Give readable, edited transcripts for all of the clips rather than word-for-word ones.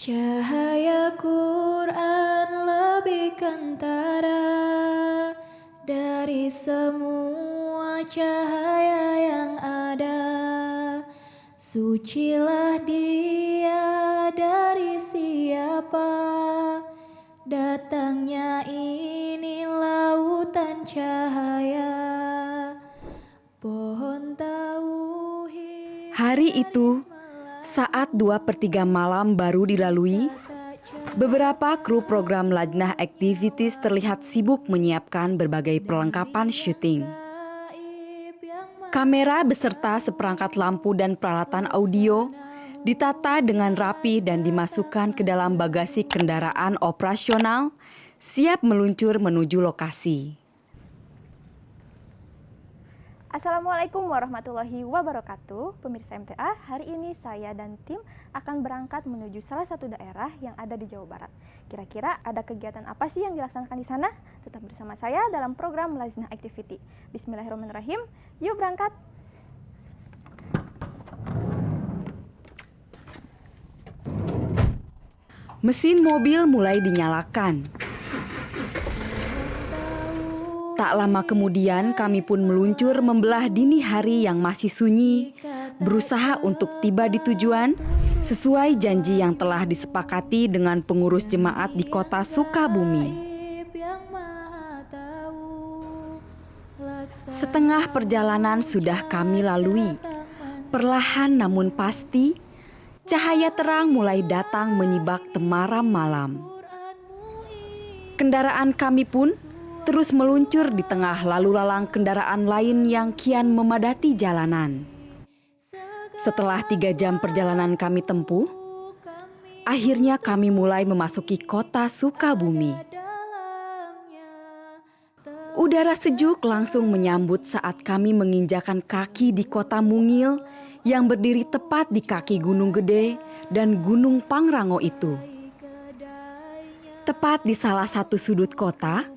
Cahaya Quran lebih kentara dari semua cahaya yang ada. Sucilah dia dari siapa, datangnya ini lautan cahaya. Pohon tauhid. Hari itu, saat 2/3 malam baru dilalui, beberapa kru program Lajnah Activities terlihat sibuk menyiapkan berbagai perlengkapan syuting. Kamera beserta seperangkat lampu dan peralatan audio ditata dengan rapi dan dimasukkan ke dalam bagasi kendaraan operasional, siap meluncur menuju lokasi. Assalamualaikum warahmatullahi wabarakatuh. Pemirsa MTA, hari ini saya dan tim akan berangkat menuju salah satu daerah yang ada di Jawa Barat. Kira-kira ada kegiatan apa sih yang dilaksanakan di sana? Tetap bersama saya dalam program Lajnah Activity. Bismillahirrahmanirrahim, yuk berangkat! Mesin mobil mulai dinyalakan. Tak lama kemudian kami pun meluncur membelah dini hari yang masih sunyi, berusaha untuk tiba di tujuan sesuai janji yang telah disepakati dengan pengurus jemaat di kota Sukabumi. Setengah perjalanan sudah kami lalui. Perlahan namun pasti, cahaya terang mulai datang menyibak temaram malam. Kendaraan kami pun terus meluncur di tengah lalu lalang kendaraan lain yang kian memadati jalanan. Setelah 3 jam perjalanan kami tempuh, akhirnya kami mulai memasuki kota Sukabumi. Udara sejuk langsung menyambut saat kami menginjakan kaki di kota mungil yang berdiri tepat di kaki Gunung Gede dan Gunung Pangrango itu. Tepat di salah satu sudut kota,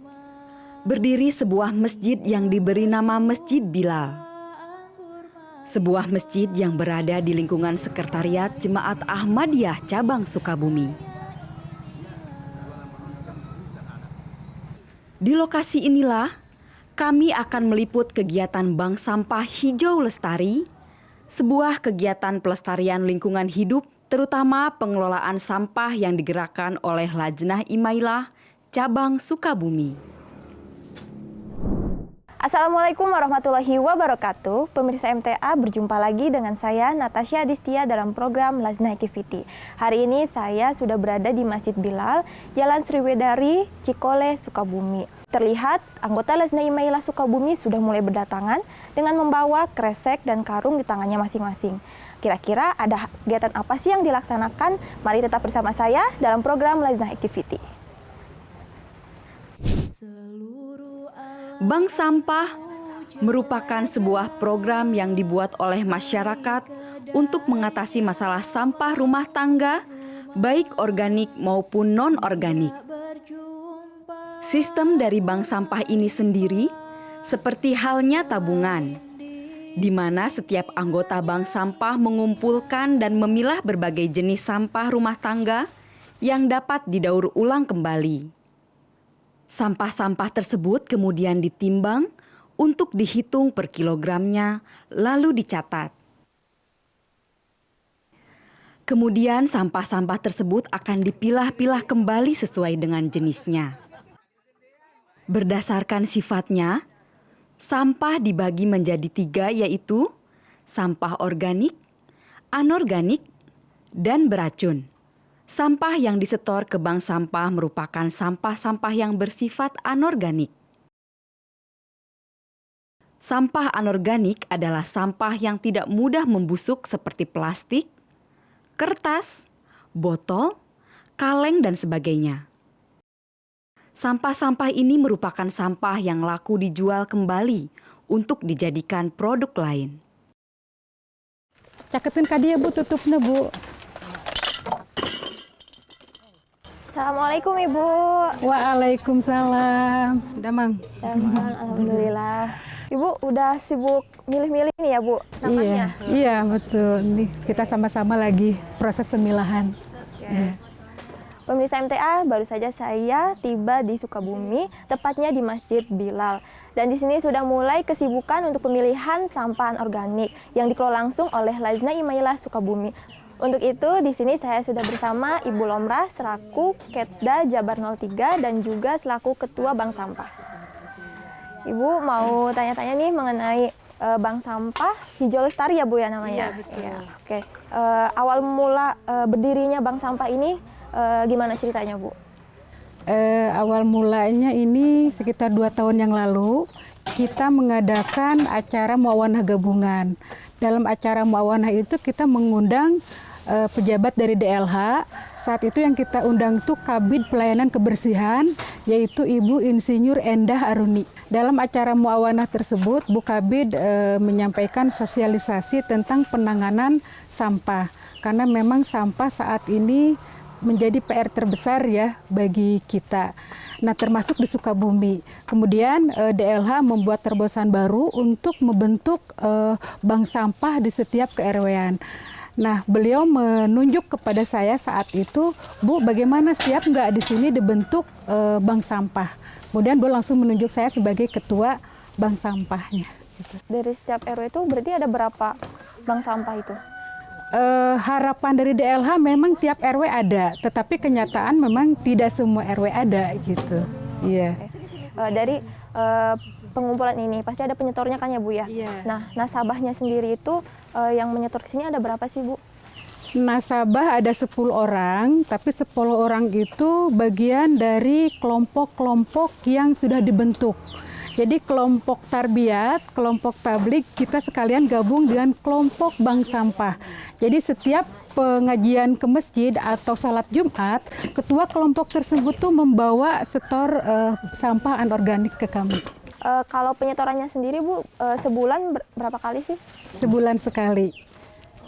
berdiri sebuah masjid yang diberi nama Masjid Bilal. Sebuah masjid yang berada di lingkungan sekretariat Jemaat Ahmadiyah Cabang Sukabumi. Di lokasi inilah kami akan meliput kegiatan Bank Sampah Hijau Lestari, sebuah kegiatan pelestarian lingkungan hidup, terutama pengelolaan sampah yang digerakkan oleh Lajnah Imailah Cabang Sukabumi. Assalamualaikum warahmatullahi wabarakatuh. Pemirsa MTA, berjumpa lagi dengan saya Natasha Adistia dalam program Lajnah Activity. Hari ini saya sudah berada di Masjid Bilal, Jalan Sriwedari, Cikole, Sukabumi. Terlihat anggota Lajnah Imailah Sukabumi sudah mulai berdatangan dengan membawa kresek dan karung di tangannya masing-masing. Kira-kira ada kegiatan apa sih yang dilaksanakan? Mari tetap bersama saya dalam program Lajnah Activity. Bank Sampah merupakan sebuah program yang dibuat oleh masyarakat untuk mengatasi masalah sampah rumah tangga, baik organik maupun non-organik. Sistem dari bank sampah ini sendiri seperti halnya tabungan, di mana setiap anggota bank sampah mengumpulkan dan memilah berbagai jenis sampah rumah tangga yang dapat didaur ulang kembali. Sampah-sampah tersebut kemudian ditimbang untuk dihitung per kilogramnya, lalu dicatat. Kemudian sampah-sampah tersebut akan dipilah-pilah kembali sesuai dengan jenisnya. Berdasarkan sifatnya, sampah dibagi menjadi 3, yaitu sampah organik, anorganik, dan beracun. Sampah yang disetor ke bank sampah merupakan sampah-sampah yang bersifat anorganik. Sampah anorganik adalah sampah yang tidak mudah membusuk seperti plastik, kertas, botol, kaleng, dan sebagainya. Sampah-sampah ini merupakan sampah yang laku dijual kembali untuk dijadikan produk lain. Caketin ka dia, Bu, tutupnya, Bu. Assalamualaikum Ibu. Waalaikumsalam. Udah, Mang? Alhamdulillah. Ibu udah sibuk milih-milih nih ya, Bu, sampahnya? Iya, betul. Nih, kita sama-sama lagi proses pemilahan. Oke. Ya. Pemirsa MTA, baru saja saya tiba di Sukabumi, tepatnya di Masjid Bilal. Dan di sini sudah mulai kesibukan untuk pemilihan sampah organik yang dikelola langsung oleh Lajna Imailah Sukabumi. Untuk itu, di sini saya sudah bersama Ibu Lomrah selaku Ketda Jabar 03 dan juga selaku Ketua Bank Sampah. Ibu mau tanya-tanya nih mengenai Bank Sampah Hijau Lestari ya Bu ya namanya? Iya, betul. Ya, oke. Awal mula berdirinya Bank Sampah ini gimana ceritanya Bu? Awal mulanya ini sekitar 2 tahun yang lalu kita mengadakan acara muawanah gabungan. Dalam acara muawanah itu kita mengundang pejabat dari DLH. Saat itu yang kita undang itu Kabid Pelayanan Kebersihan, yaitu Ibu Insinyur Endah Aruni. Dalam acara muawanah tersebut, Bu Kabid menyampaikan sosialisasi tentang penanganan sampah. Karena memang sampah saat ini menjadi PR terbesar ya bagi kita. Nah, termasuk di Sukabumi. Kemudian DLH membuat terobosan baru untuk membentuk bank sampah di setiap ke-RW-an. Nah, beliau menunjuk kepada saya saat itu, Bu, bagaimana siap nggak di sini dibentuk bank sampah? Kemudian beliau langsung menunjuk saya sebagai ketua bank sampahnya. Gitu. Dari setiap RW itu berarti ada berapa bank sampah itu? Harapan dari DLH memang tiap RW ada, tetapi kenyataan memang tidak semua RW ada gitu. Iya. Dari pengumpulan ini pasti ada penyetornya kan ya Bu ya? Iya. Nah, nasabahnya sendiri itu yang menyetor ke sini ada berapa sih Bu? Nasabah ada 10 orang, tapi 10 orang itu bagian dari kelompok-kelompok yang sudah dibentuk. Jadi kelompok tarbiyat, kelompok tablik, kita sekalian gabung dengan kelompok bank sampah. Jadi setiap pengajian ke masjid atau salat Jumat, ketua kelompok tersebut tuh membawa setor sampah anorganik ke kami. Kalau penyetorannya sendiri Bu, sebulan berapa kali sih? Sebulan sekali.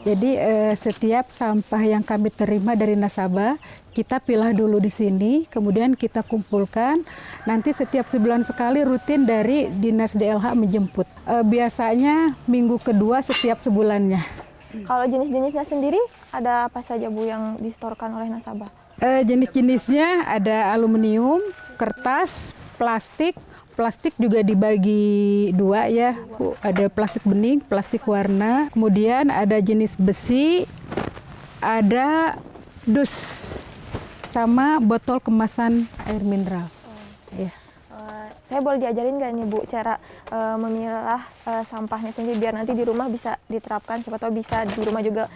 Jadi setiap sampah yang kami terima dari nasabah, kita pilah dulu di sini, kemudian kita kumpulkan. Nanti setiap sebulan sekali rutin dari Dinas DLH menjemput. Biasanya minggu kedua setiap sebulannya. Kalau jenis-jenisnya sendiri ada apa saja Bu yang disetorkan oleh nasabah? Jenis-jenisnya ada aluminium, kertas, plastik. Plastik juga dibagi 2 ya, Bu. Ada plastik bening, plastik warna. Kemudian ada jenis besi, ada dus, sama botol kemasan air mineral. Ya. Saya boleh diajarin nggak nih Bu cara memilah sampahnya sendiri biar nanti di rumah bisa diterapkan, siapa tahu bisa di rumah juga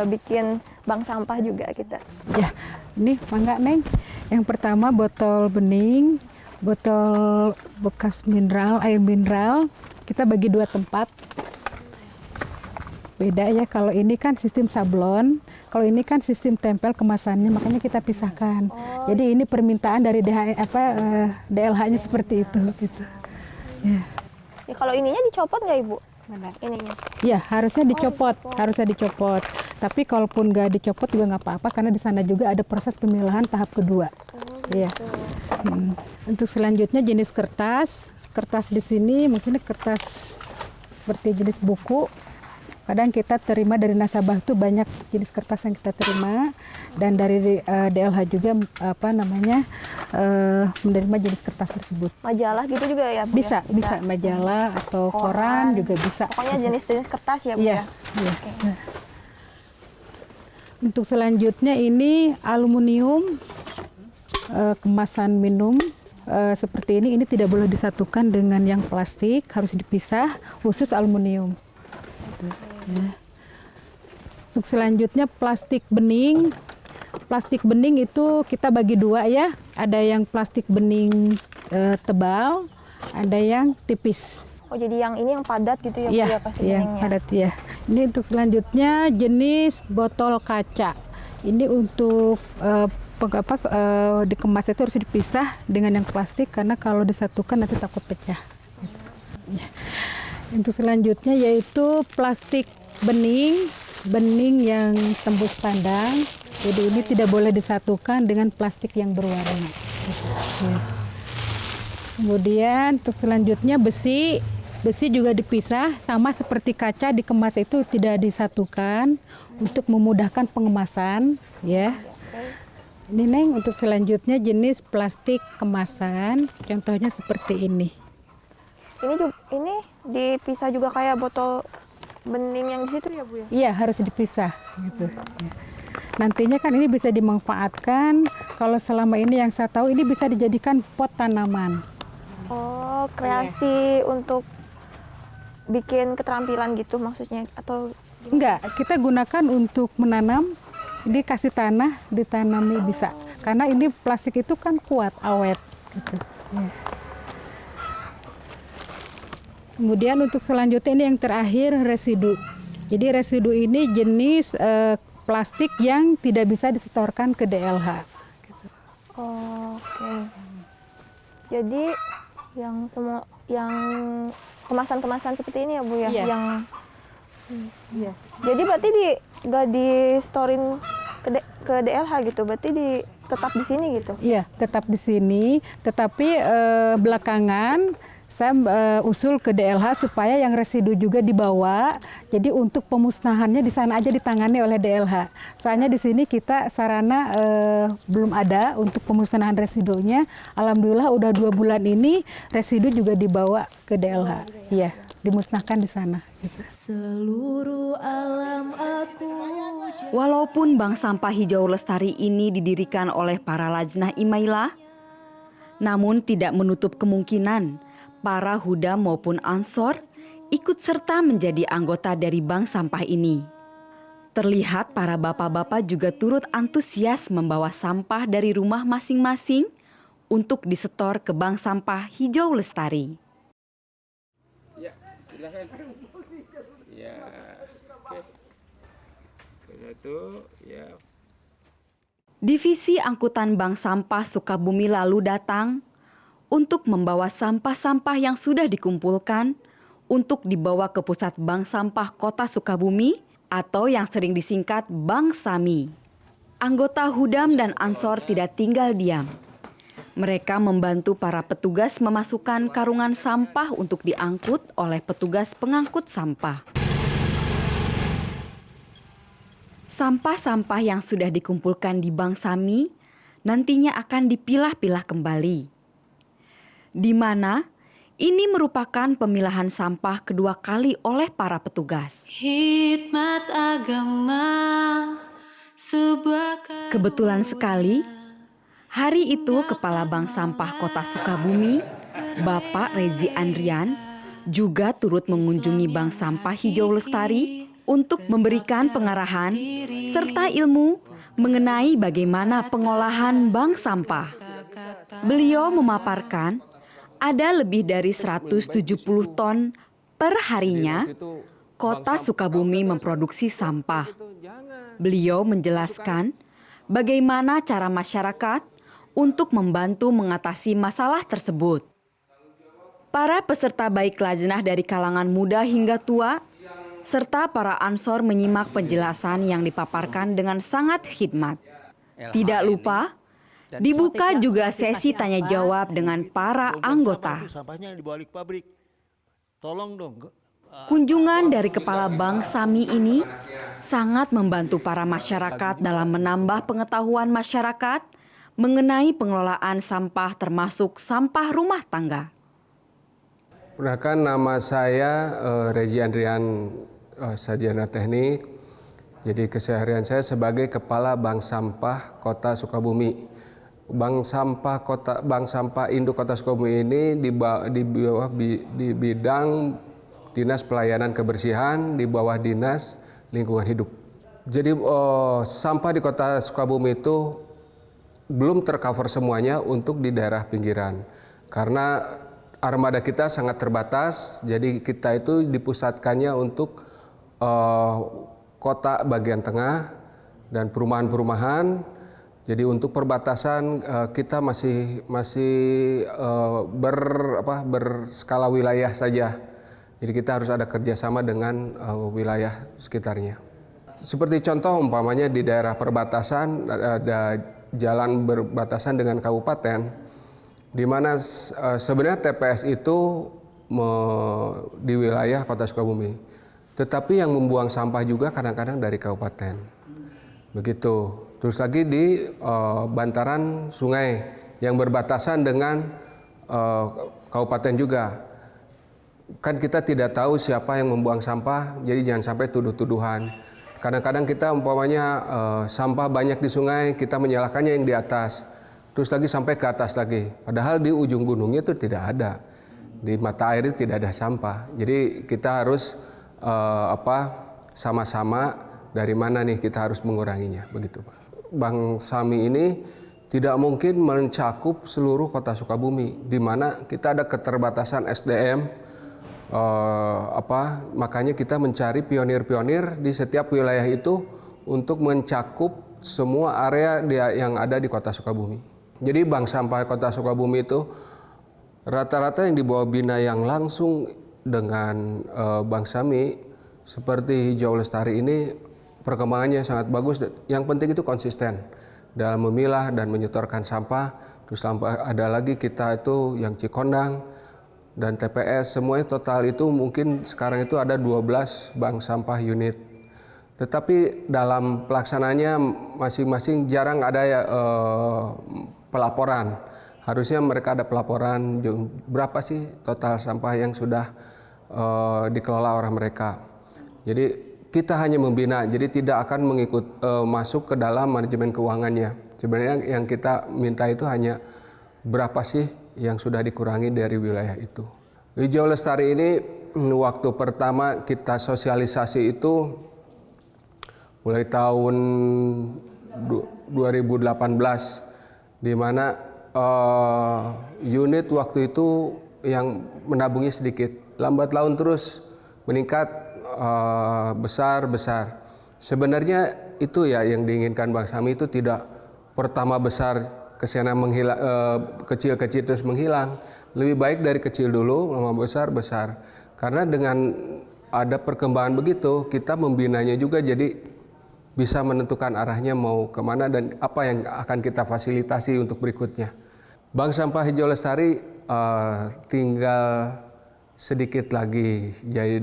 bikin bank sampah juga kita. Ya, ini mangga Neng. Yang pertama botol bening, botol bekas mineral, air mineral, kita bagi 2 tempat. Beda ya, kalau ini kan sistem sablon, kalau ini kan sistem tempel kemasannya, makanya kita pisahkan. Jadi ini permintaan dari DLH-nya seperti itu gitu. Ya. Ya kalau ininya dicopot nggak Ibu? Mana? Ininya. Ya, harusnya dicopot, harusnya dicopot. Tapi kalaupun nggak dicopot juga nggak apa-apa, karena di sana juga ada proses pemilahan tahap kedua. Iya. Untuk selanjutnya jenis kertas. Kertas di sini mungkin kertas seperti jenis buku. Kadang kita terima dari nasabah tuh banyak jenis kertas yang kita terima, dan dari DLH juga menerima jenis kertas tersebut. Majalah gitu juga ya Bu? Bisa, ya? bisa majalah atau koran juga bisa. Pokoknya jenis-jenis kertas ya Bu Iya, ya? iya. Bisa. Untuk selanjutnya ini aluminium, kemasan minum seperti ini tidak boleh disatukan dengan yang plastik, harus dipisah, khusus aluminium. Ya. Untuk selanjutnya plastik bening. Plastik bening itu kita bagi 2 ya, ada yang plastik bening tebal, ada yang tipis. Oh jadi yang ini yang padat gitu ya Bu ya pasti yang beningnya? padat ya. Ini untuk selanjutnya jenis botol kaca. Ini untuk dikemas itu harus dipisah dengan yang plastik karena kalau disatukan nanti takut pecah. Ya. Untuk selanjutnya yaitu plastik bening yang tembus pandang. Jadi ini tidak boleh disatukan dengan plastik yang berwarna. Ya. Kemudian untuk selanjutnya besi juga dipisah, sama seperti kaca dikemas itu tidak disatukan untuk memudahkan pengemasan, ya. Ini Neng, untuk selanjutnya jenis plastik kemasan, contohnya seperti ini. Ini dipisah juga kayak botol bening yang di situ ya Bu ya? Iya, harus dipisah gitu. Ya. Nantinya kan ini bisa dimanfaatkan, kalau selama ini yang saya tahu ini bisa dijadikan pot tanaman. Oh, kreasi untuk bikin keterampilan gitu maksudnya atau Enggak, kita gunakan untuk menanam, dikasih tanah, ditanami bisa. Karena ini plastik itu kan kuat, awet gitu. Ya. Kemudian untuk selanjutnya ini yang terakhir residu. Jadi residu ini jenis plastik yang tidak bisa disetorkan ke DLH. Oh, oke. Jadi yang kemasan-kemasan seperti ini ya Bu ya, Iya. Iya. Jadi berarti nggak di storein ke DLH gitu, berarti tetap di sini gitu. Iya, tetap di sini. Tetapi belakangan saya usul ke DLH supaya yang residu juga dibawa. Jadi untuk pemusnahannya di sana aja ditangani oleh DLH. Soalnya di sini kita sarana belum ada untuk pemusnahan residunya. Alhamdulillah udah 2 bulan ini residu juga dibawa ke DLH. Iya, dimusnahkan di sana. Gitu. Seluruh alam aku Walaupun Bank Sampah Hijau Lestari ini didirikan oleh para Lajnah Imailah, namun tidak menutup kemungkinan para Huda maupun Ansor ikut serta menjadi anggota dari bank sampah ini. Terlihat para bapak-bapak juga turut antusias membawa sampah dari rumah masing-masing untuk disetor ke Bank Sampah Hijau Lestari. Ya, silakan. Ya, oke. Satu, ya. Divisi Angkutan Bank Sampah Sukabumi lalu datang untuk membawa sampah-sampah yang sudah dikumpulkan untuk dibawa ke pusat Bank Sampah Kota Sukabumi atau yang sering disingkat Bank Sami. Anggota Hudam dan Ansor tidak tinggal diam. Mereka membantu para petugas memasukkan karungan sampah untuk diangkut oleh petugas pengangkut sampah. Sampah-sampah yang sudah dikumpulkan di Bank Sami nantinya akan dipilah-pilah kembali, di mana ini merupakan pemilahan sampah kedua kali oleh para petugas. Hikmat agama sebuah Kebetulan sekali, hari itu Kepala Bank Sampah Kota Sukabumi, Bapak Rezi Andrian, juga turut mengunjungi Bank Sampah Hijau Lestari untuk memberikan pengarahan serta ilmu mengenai bagaimana pengolahan bank sampah. Beliau memaparkan ada lebih dari 170 ton per harinya Kota Sukabumi memproduksi sampah. Beliau menjelaskan bagaimana cara masyarakat untuk membantu mengatasi masalah tersebut. Para peserta baik lajnah dari kalangan muda hingga tua, serta para ansor menyimak penjelasan yang dipaparkan dengan sangat khidmat. Tidak lupa, dibuka juga sesi tanya jawab dengan para anggota. Sampahnya yang dibawa ke pabrik. Tolong dong. Kunjungan dari Kepala Bank Sami ini sangat membantu para masyarakat dalam menambah pengetahuan masyarakat mengenai pengelolaan sampah termasuk sampah rumah tangga. Perkenalkan, nama saya Rezi Andrian, sarjana teknik. Jadi keseharian saya sebagai Kepala Bank Sampah Kota Sukabumi. Bank Sampah Induk Kota Sukabumi ini di bidang Dinas Pelayanan Kebersihan di bawah Dinas Lingkungan Hidup. Jadi sampah di Kota Sukabumi itu belum tercover semuanya untuk di daerah pinggiran. Karena armada kita sangat terbatas, jadi kita itu dipusatkannya untuk kota bagian tengah dan perumahan-perumahan. Jadi untuk perbatasan kita masih berskala wilayah saja. Jadi kita harus ada kerjasama dengan wilayah sekitarnya. Seperti contoh umpamanya di daerah perbatasan ada jalan berbatasan dengan kabupaten, di mana sebenarnya TPS itu di wilayah Kota Sukabumi. Tetapi yang membuang sampah juga kadang-kadang dari kabupaten. Begitu. Terus lagi di bantaran sungai yang berbatasan dengan kabupaten juga. Kan kita tidak tahu siapa yang membuang sampah, jadi jangan sampai tuduh-tuduhan. Kadang-kadang kita umpamanya sampah banyak di sungai, kita menyalahkannya yang di atas. Terus lagi sampai ke atas lagi. Padahal di ujung gunungnya itu tidak ada. Di mata air itu tidak ada sampah. Jadi kita harus sama-sama dari mana nih kita harus menguranginya, begitu Pak. Bank Sami ini tidak mungkin mencakup seluruh kota Sukabumi, di mana kita ada keterbatasan SDM. Makanya kita mencari pionir-pionir di setiap wilayah itu untuk mencakup semua area yang ada di kota Sukabumi. Jadi bank sampah kota Sukabumi itu rata-rata yang dibawa Bina yang langsung dengan Bank Sami seperti Hijau Lestari ini perkembangannya sangat bagus. Yang penting itu konsisten dalam memilah dan menyetorkan sampah. Terus ada lagi kita itu yang Cikondang dan TPS, semuanya total itu mungkin sekarang itu ada 12 bank sampah unit. Tetapi dalam pelaksananya masing-masing jarang ada pelaporan. Harusnya mereka ada pelaporan berapa sih total sampah yang sudah dikelola oleh mereka. Jadi kita hanya membina, jadi tidak akan masuk ke dalam manajemen keuangannya. Sebenarnya yang kita minta itu hanya berapa sih yang sudah dikurangi dari wilayah itu. Hijau Lestari ini waktu pertama kita sosialisasi itu mulai tahun 2018, di mana unit waktu itu yang menabungnya sedikit. Lambat laun terus meningkat besar. Sebenarnya itu ya yang diinginkan Bank Sami itu tidak pertama besar kesana kecil-kecil terus menghilang. Lebih baik dari kecil dulu, lama besar. Karena dengan ada perkembangan begitu, kita membinanya juga jadi bisa menentukan arahnya mau kemana dan apa yang akan kita fasilitasi untuk berikutnya. Bank Sampah Hijau Lestari tinggal sedikit lagi. Jadi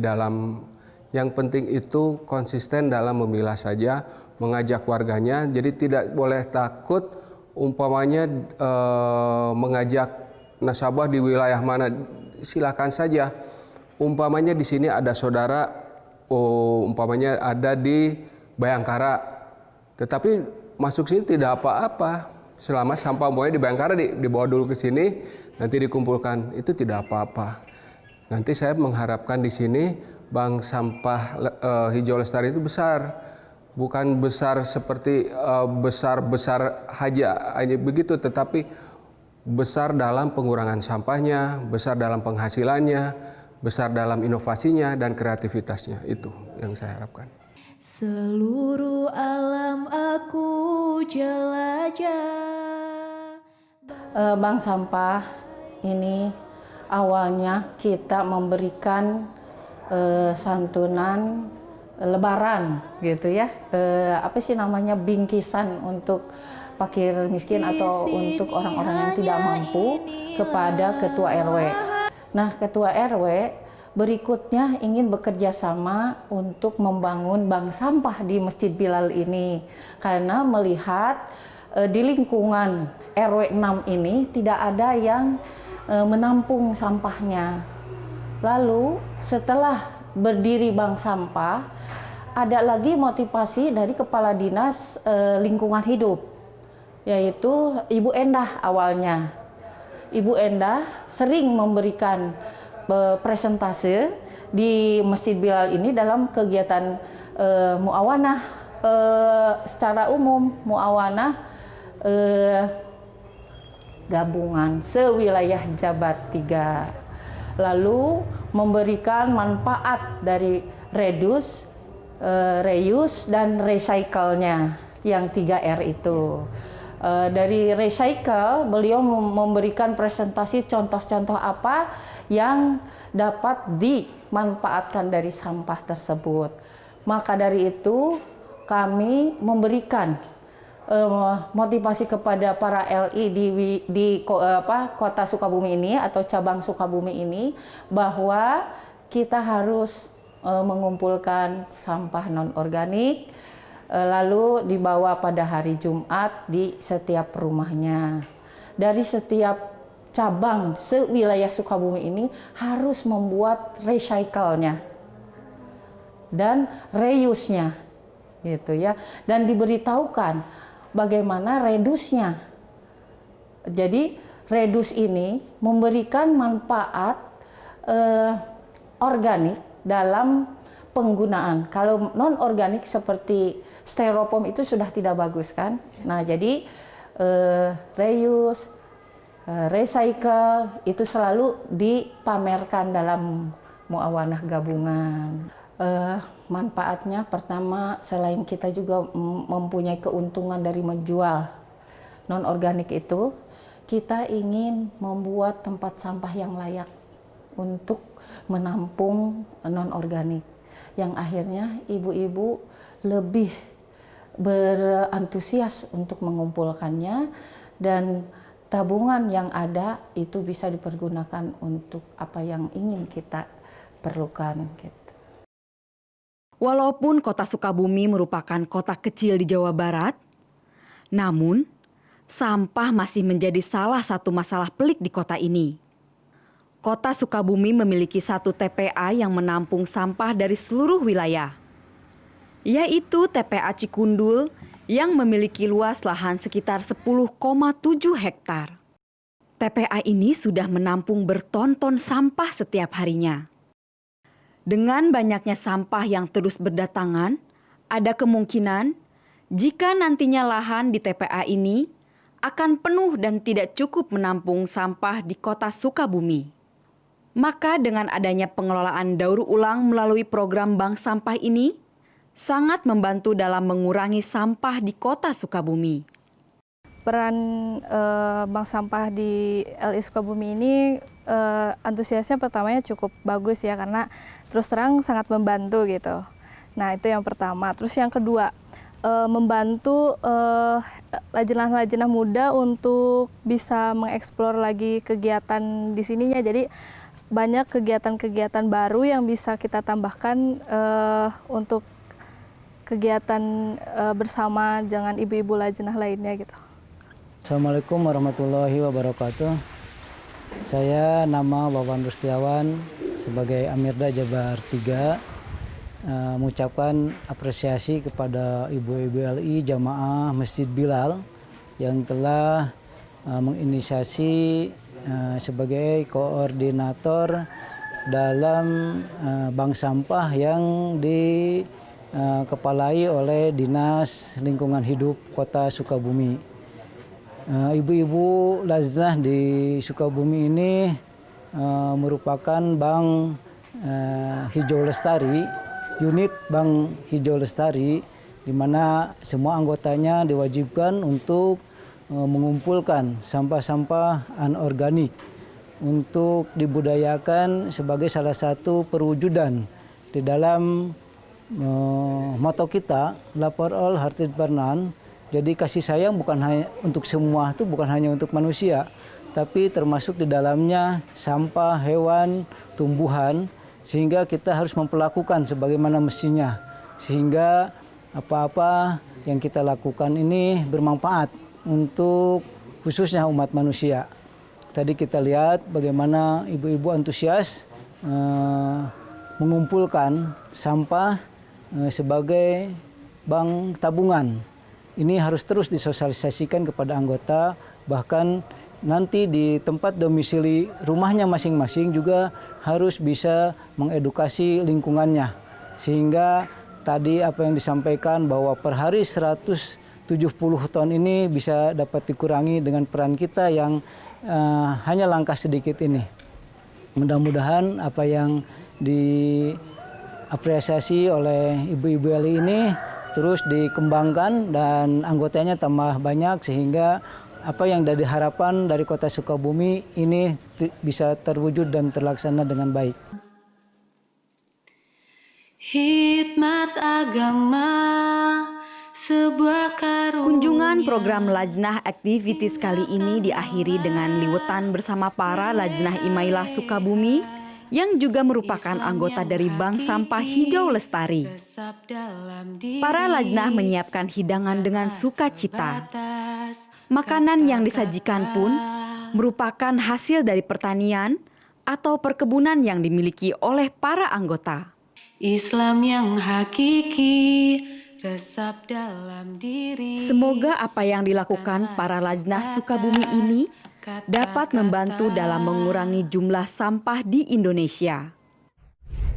yang penting itu konsisten dalam memilah saja, mengajak warganya. Jadi tidak boleh takut umpamanya mengajak nasabah di wilayah mana, silakan saja. Umpamanya di sini ada saudara, umpamanya ada di Bayangkara, tetapi masuk sini tidak apa-apa. Selama sampah umpamanya di Bayangkara dibawa dulu ke sini, nanti dikumpulkan, itu tidak apa-apa. Nanti saya mengharapkan di sini Bank Sampah Hijau Lestari itu besar. Bukan besar seperti besar-besar hanya begitu, tetapi besar dalam pengurangan sampahnya, besar dalam penghasilannya, besar dalam inovasinya dan kreativitasnya. Itu yang saya harapkan. Seluruh alam aku jelajah. Bank sampah ini awalnya kita memberikan santunan Lebaran gitu ya, bingkisan untuk fakir miskin atau untuk orang-orang yang tidak mampu kepada ketua RW. Nah, ketua RW berikutnya ingin bekerja sama untuk membangun bank sampah di Masjid Bilal ini karena melihat di lingkungan RW 6 ini tidak ada yang menampung sampahnya. Lalu setelah berdiri bank sampah, ada lagi motivasi dari Kepala Dinas Lingkungan Hidup, yaitu Ibu Endah awalnya. Ibu Endah sering memberikan presentase di Masjid Bilal ini dalam kegiatan muawanah secara umum, muawanah gabungan sewilayah Jabar 3. Lalu memberikan manfaat dari reduce, reuse dan recycle-nya, yang 3R itu. Dari recycle, beliau memberikan presentasi contoh-contoh apa yang dapat dimanfaatkan dari sampah tersebut. Maka dari itu kami memberikan motivasi kepada para LI di kota Sukabumi ini atau cabang Sukabumi ini bahwa kita harus mengumpulkan sampah non organik, lalu dibawa pada hari Jumat di setiap rumahnya. Dari setiap cabang sewilayah Sukabumi ini harus membuat recycle-nya dan reuse-nya, gitu ya. Dan diberitahukan bagaimana redusnya. Jadi redus ini memberikan manfaat organik dalam penggunaan. Kalau non organik seperti styrofoam itu sudah tidak bagus kan. Nah jadi reuse, recycle itu selalu dipamerkan dalam muawanah gabungan. Manfaatnya pertama, selain kita juga mempunyai keuntungan dari menjual non organik itu, kita ingin membuat tempat sampah yang layak untuk menampung non organik, yang akhirnya ibu-ibu lebih berantusias untuk mengumpulkannya, dan tabungan yang ada itu bisa dipergunakan untuk apa yang ingin kita perlukan gitu. Walaupun kota Sukabumi merupakan kota kecil di Jawa Barat, namun sampah masih menjadi salah satu masalah pelik di kota ini. Kota Sukabumi memiliki satu TPA yang menampung sampah dari seluruh wilayah, yaitu TPA Cikundul yang memiliki luas lahan sekitar 10,7 hektar. TPA ini sudah menampung berton-ton sampah setiap harinya. Dengan banyaknya sampah yang terus berdatangan, ada kemungkinan jika nantinya lahan di TPA ini akan penuh dan tidak cukup menampung sampah di kota Sukabumi. Maka dengan adanya pengelolaan daur ulang melalui program bank sampah ini, sangat membantu dalam mengurangi sampah di kota Sukabumi. Peran bank sampah di LI Sukabumi ini antusiasnya pertamanya cukup bagus ya, karena terus terang sangat membantu gitu. Nah itu yang pertama. Terus yang kedua, membantu lajnah-lajnah muda untuk bisa mengeksplor lagi kegiatan di sininya. Jadi banyak kegiatan-kegiatan baru yang bisa kita tambahkan untuk kegiatan bersama dengan ibu-ibu lajnah lainnya gitu. Assalamualaikum warahmatullahi wabarakatuh. Saya nama Wawan Rustiawan sebagai Amirda Jabar 3, mengucapkan apresiasi kepada ibu-ibu LI Jamaah Masjid Bilal yang telah menginisiasi sebagai koordinator dalam bank sampah yang dikepalai oleh Dinas Lingkungan Hidup Kota Sukabumi. Ibu-ibu lajnah di Sukabumi ini merupakan Bank Hijau Lestari, unit Bank Hijau Lestari, di mana semua anggotanya diwajibkan untuk mengumpulkan sampah-sampah anorganik untuk dibudayakan sebagai salah satu perwujudan di dalam motto kita, Lapor All Hartid Pernan. Jadi kasih sayang bukan hanya untuk semua, itu bukan hanya untuk manusia, tapi termasuk di dalamnya sampah, hewan, tumbuhan, sehingga kita harus memperlakukan sebagaimana mestinya, sehingga apa-apa yang kita lakukan ini bermanfaat untuk khususnya umat manusia. Tadi kita lihat bagaimana ibu-ibu antusias mengumpulkan sampah sebagai bank tabungan. Ini harus terus disosialisasikan kepada anggota, bahkan nanti di tempat domisili rumahnya masing-masing juga harus bisa mengedukasi lingkungannya. Sehingga tadi apa yang disampaikan bahwa per hari 170 ton ini bisa dapat dikurangi dengan peran kita yang hanya langkah sedikit ini. Mudah-mudahan apa yang diapresiasi oleh ibu-ibu LI ini terus dikembangkan dan anggotanya tambah banyak, sehingga apa yang dari harapan dari Kota Sukabumi ini bisa terwujud dan terlaksana dengan baik. Hikmat agama, sebuah karunia. Kunjungan program Lajnah Activities kali ini diakhiri dengan liwetan bersama para Lajnah Imailah Sukabumi yang juga merupakan anggota dari Bank Sampah Hijau Lestari. Para lajnah menyiapkan hidangan dengan sukacita. Makanan yang disajikan pun merupakan hasil dari pertanian atau perkebunan yang dimiliki oleh para anggota. Islam yang hakiki resap dalam diri. Semoga apa yang dilakukan para lajnah Sukabumi ini dapat membantu dalam mengurangi jumlah sampah di Indonesia.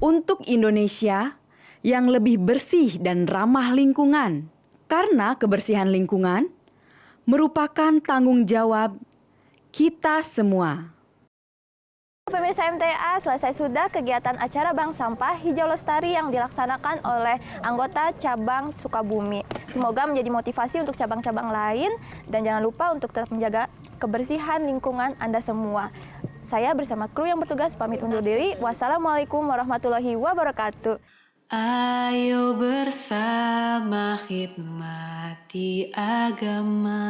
Untuk Indonesia yang lebih bersih dan ramah lingkungan, karena kebersihan lingkungan merupakan tanggung jawab kita semua. Pemirsa MTA, selesai sudah kegiatan acara Bank Sampah Hijau Lestari yang dilaksanakan oleh anggota cabang Sukabumi. Semoga menjadi motivasi untuk cabang-cabang lain dan jangan lupa untuk tetap menjaga kebersihan lingkungan Anda semua. Saya bersama kru yang bertugas pamit undur diri. Wassalamualaikum warahmatullahi wabarakatuh. Ayo bersama khidmati agama.